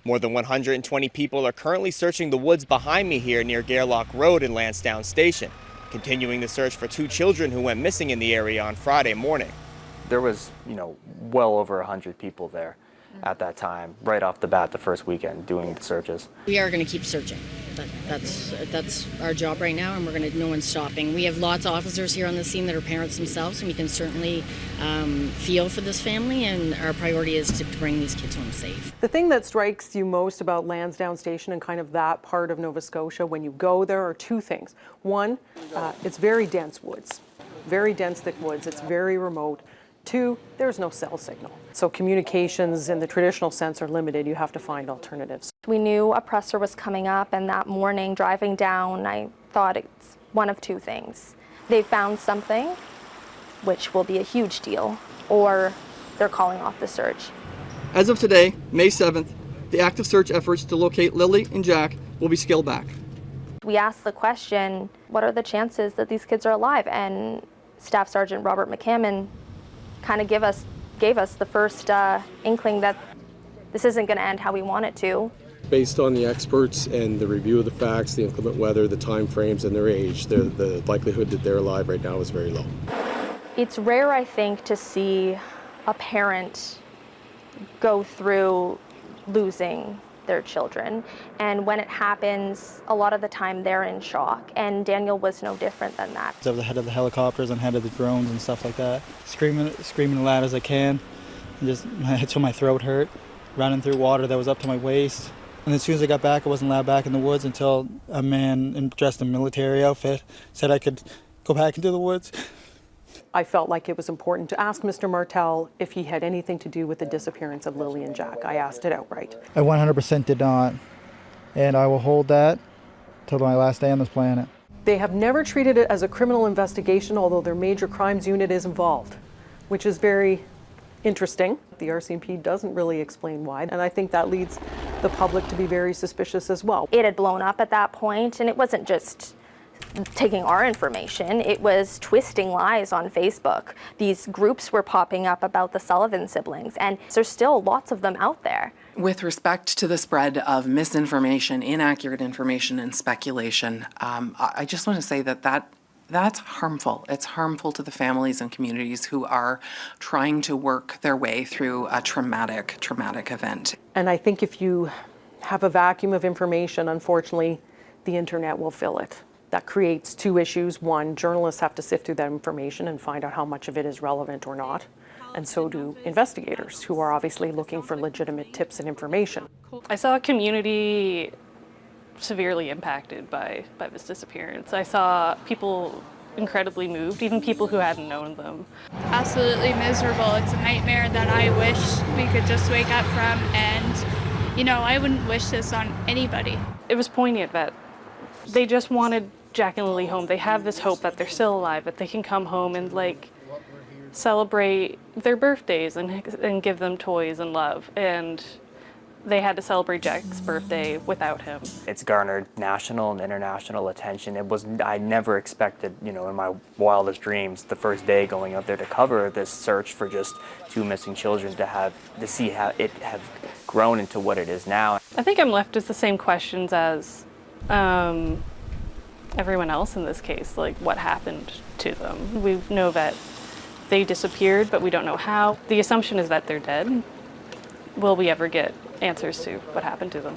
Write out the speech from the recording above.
More than 120 people are currently searching the woods behind me here near Gairloch Road in Lansdowne Station, continuing the search for 2 children who went missing in the area on Friday morning. There was, well over 100 people there at that time, right off the bat the first weekend doing the searches. We are going to keep searching. That's our job right now, and no one's stopping. We have lots of officers here on the scene that are parents themselves, and we can certainly feel for this family, and our priority is to bring these kids home safe. The thing that strikes you most about Lansdowne Station and kind of that part of Nova Scotia when you go there are 2 things. One, it's very dense woods, very dense, thick woods. It's very remote. 2, there's no cell signal. So communications in the traditional sense are limited. You have to find alternatives. We knew a presser was coming up, and that morning driving down, I thought it's one of 2 things. They found something, which will be a huge deal, or they're calling off the search. As of today, May 7th, the active search efforts to locate Lily and Jack will be scaled back. We asked the question, what are the chances that these kids are alive? And Staff Sergeant Robert McCammon kind of gave us the first inkling that this isn't going to end how we want it to. Based on the experts and the review of the facts, the inclement weather, the time frames, and their age, the likelihood that they're alive right now is very low. It's rare, I think, to see a parent go through losing their children, and when it happens, a lot of the time they're in shock, and Daniel was no different than that. I was the head of the helicopters and head of the drones and stuff like that, screaming as loud as I can, and just until my throat hurt, running through water that was up to my waist. And as soon as I got back, I wasn't allowed back in the woods until a man dressed in a military outfit said I could go back into the woods. I felt like it was important to ask Mr. Martel if he had anything to do with the disappearance of Lily and Jack. I asked it outright. I 100% did not, and I will hold that till my last day on this planet. They have never treated it as a criminal investigation, although their major crimes unit is involved, which is very interesting. The RCMP doesn't really explain why, and I think that leads the public to be very suspicious as well. It had blown up at that point, and it wasn't just taking our information, it was twisting lies on Facebook. These groups were popping up about the Sullivan siblings, and there's still lots of them out there. With respect to the spread of misinformation, inaccurate information, and speculation, I just want to say that's harmful. It's harmful to the families and communities who are trying to work their way through a traumatic event. And I think if you have a vacuum of information, unfortunately, the internet will fill it. That creates 2 issues. 1, journalists have to sift through that information and find out how much of it is relevant or not. And so do investigators, who are obviously looking for legitimate tips and information. I saw a community severely impacted by this disappearance. I saw people incredibly moved, even people who hadn't known them. Absolutely miserable. It's a nightmare that I wish we could just wake up from, and I wouldn't wish this on anybody. It was poignant that they just wanted Jack and Lily home. They have this hope that they're still alive, that they can come home and celebrate their birthdays and give them toys and love. And they had to celebrate Jack's birthday without him. It's garnered national and international attention. I never expected, in my wildest dreams, the first day going out there to cover this search for just 2 missing children to see how it have grown into what it is now. I think I'm left with the same questions as everyone else in this case, what happened to them. We know that they disappeared, but we don't know how. The assumption is that they're dead. Will we ever get answers to what happened to them?